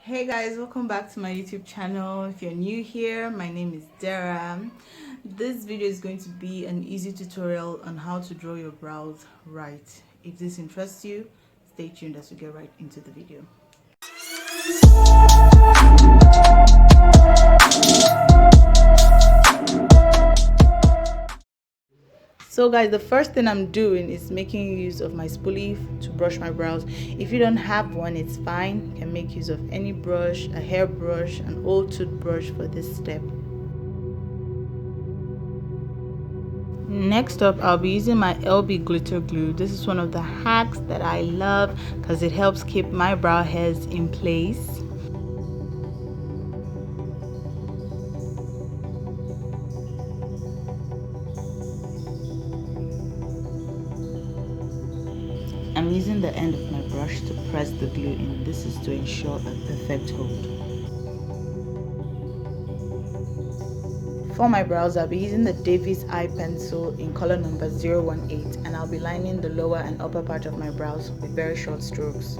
Hey guys, welcome back to my YouTube channel. If you're new here, my name is Dara. This video is going to be an easy tutorial on how to draw your brows right. If this interests you, stay tuned as we get right into the video. So guys, the first thing I'm doing is making use of my spoolie to brush my brows. If you don't have one, it's fine. You can make use of any brush, a hair brush, an old toothbrush for this step. Next up, I'll be using my LB glitter glue. This is one of the hacks that I love because it helps keep my brow hairs in place. I'm using the end of my brush to press the glue in. This is to ensure a perfect hold. For my brows, I'll be using the Davies Eyepencil in color number 018, and I'll be lining the lower and upper part of my brows with very short strokes.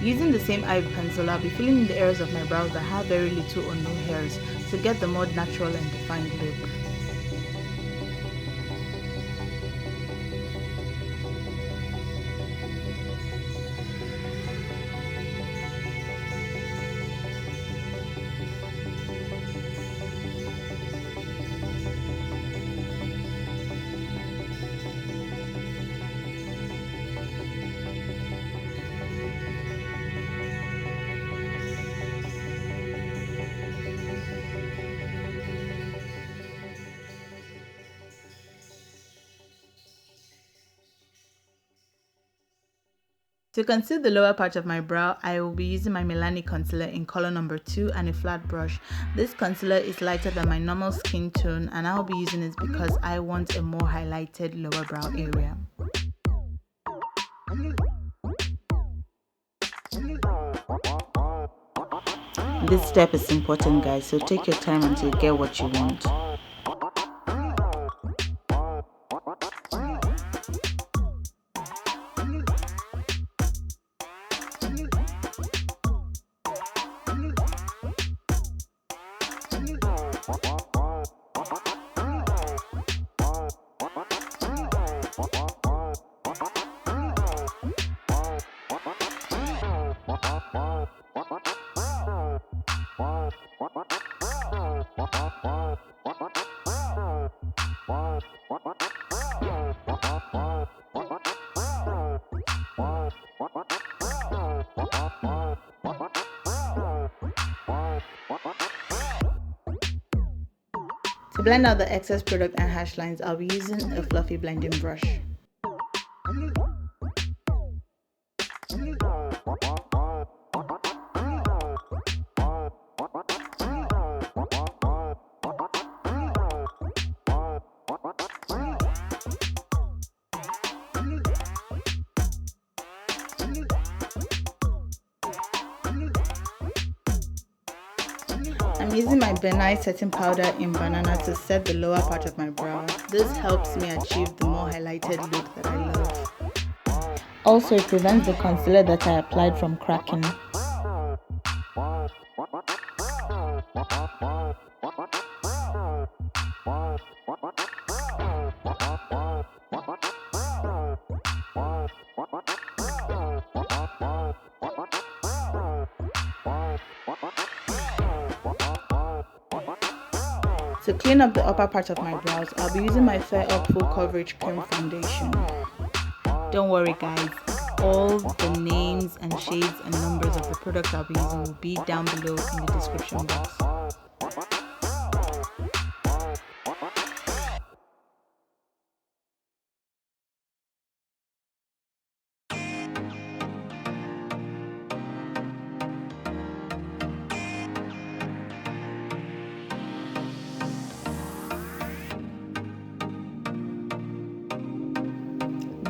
Using the same eye pencil, I'll be filling in the areas of my brows that have very little or no hairs to get the more natural and defined look. To conceal the lower part of my brow, I will be using my Milani concealer in color number 2 and a flat brush. This concealer is lighter than my normal skin tone, and I'll be using it because I want a more highlighted lower brow area. This step is important, guys, so take your time until you get what you want. To blend out the excess product and harsh lines, I'll be using a fluffy blending brush. I'm using my benign setting powder in banana to set the lower part of my brow. This helps me achieve the more highlighted look that I love. Also, it prevents the concealer that I applied from cracking. To clean up the upper part of my brows, I'll be using my Fair Up Full Coverage Cream Foundation. Don't worry guys, all the names and shades and numbers of the products I'll be using will be down below in the description box.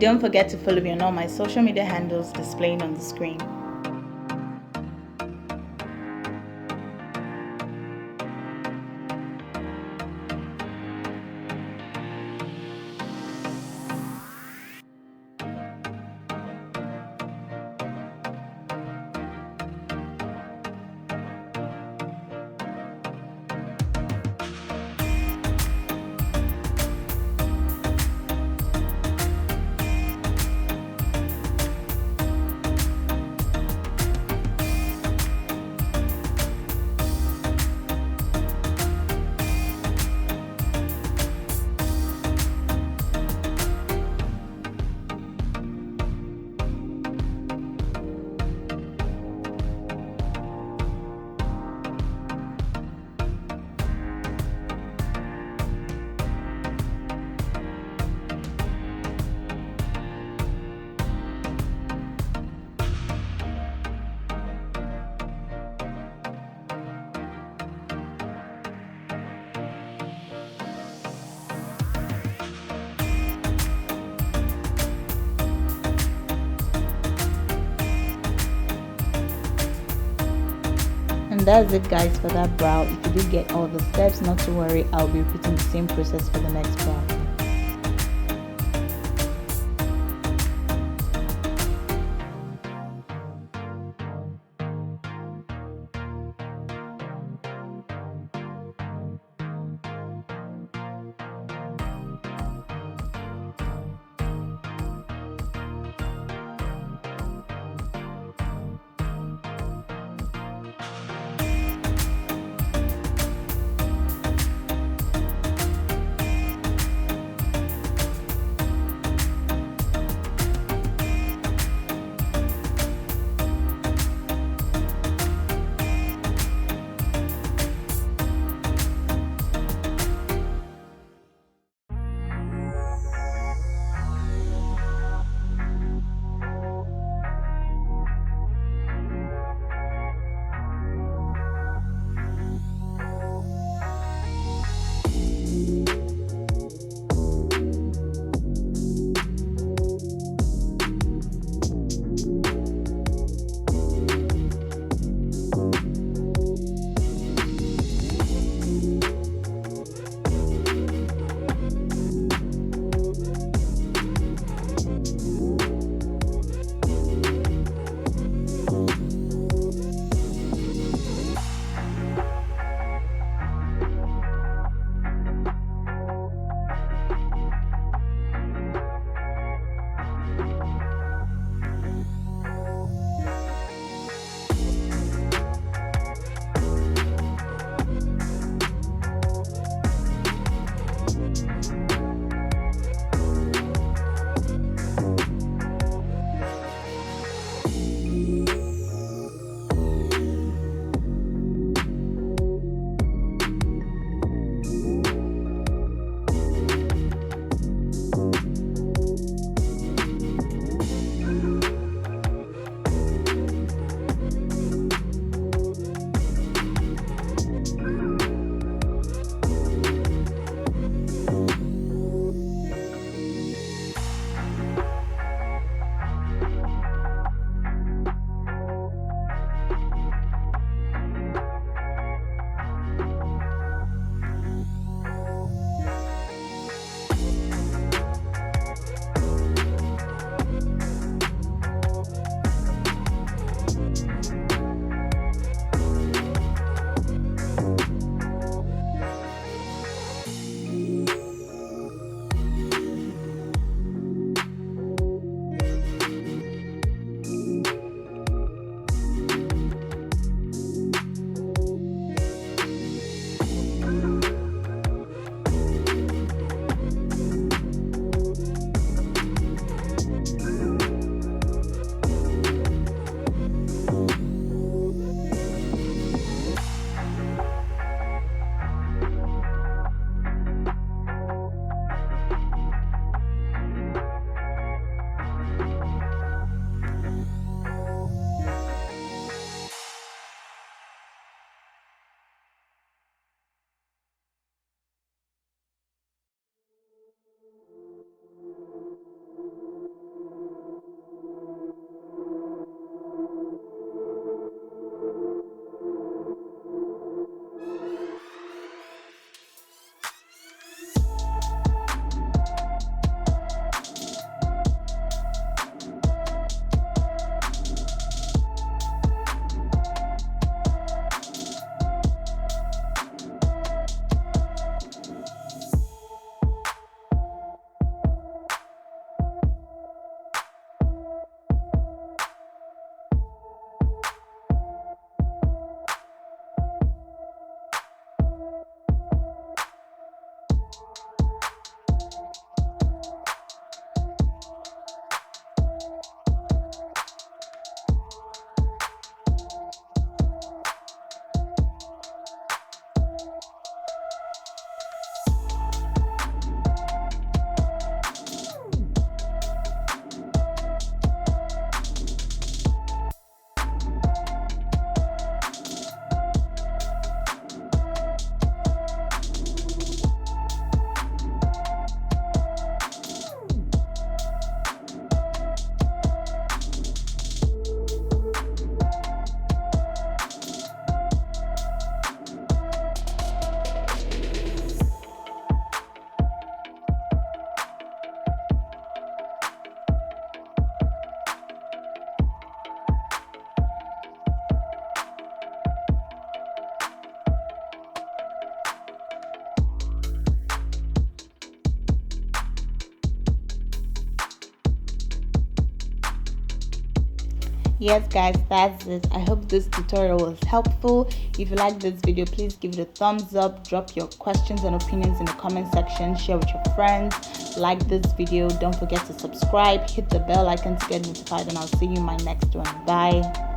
Don't forget to follow me on all my social media handles displaying on the screen. And that's it guys for that brow. If you did get all the steps, not to worry, I'll be repeating the same process for the next brow. Yes guys, that's it. I hope this tutorial was helpful. If you like this video, please give it a thumbs up, drop your questions and opinions in the comment section, share with your friends, like this video, don't forget to subscribe, hit the bell icon to get notified, and I'll see you in my next one. Bye.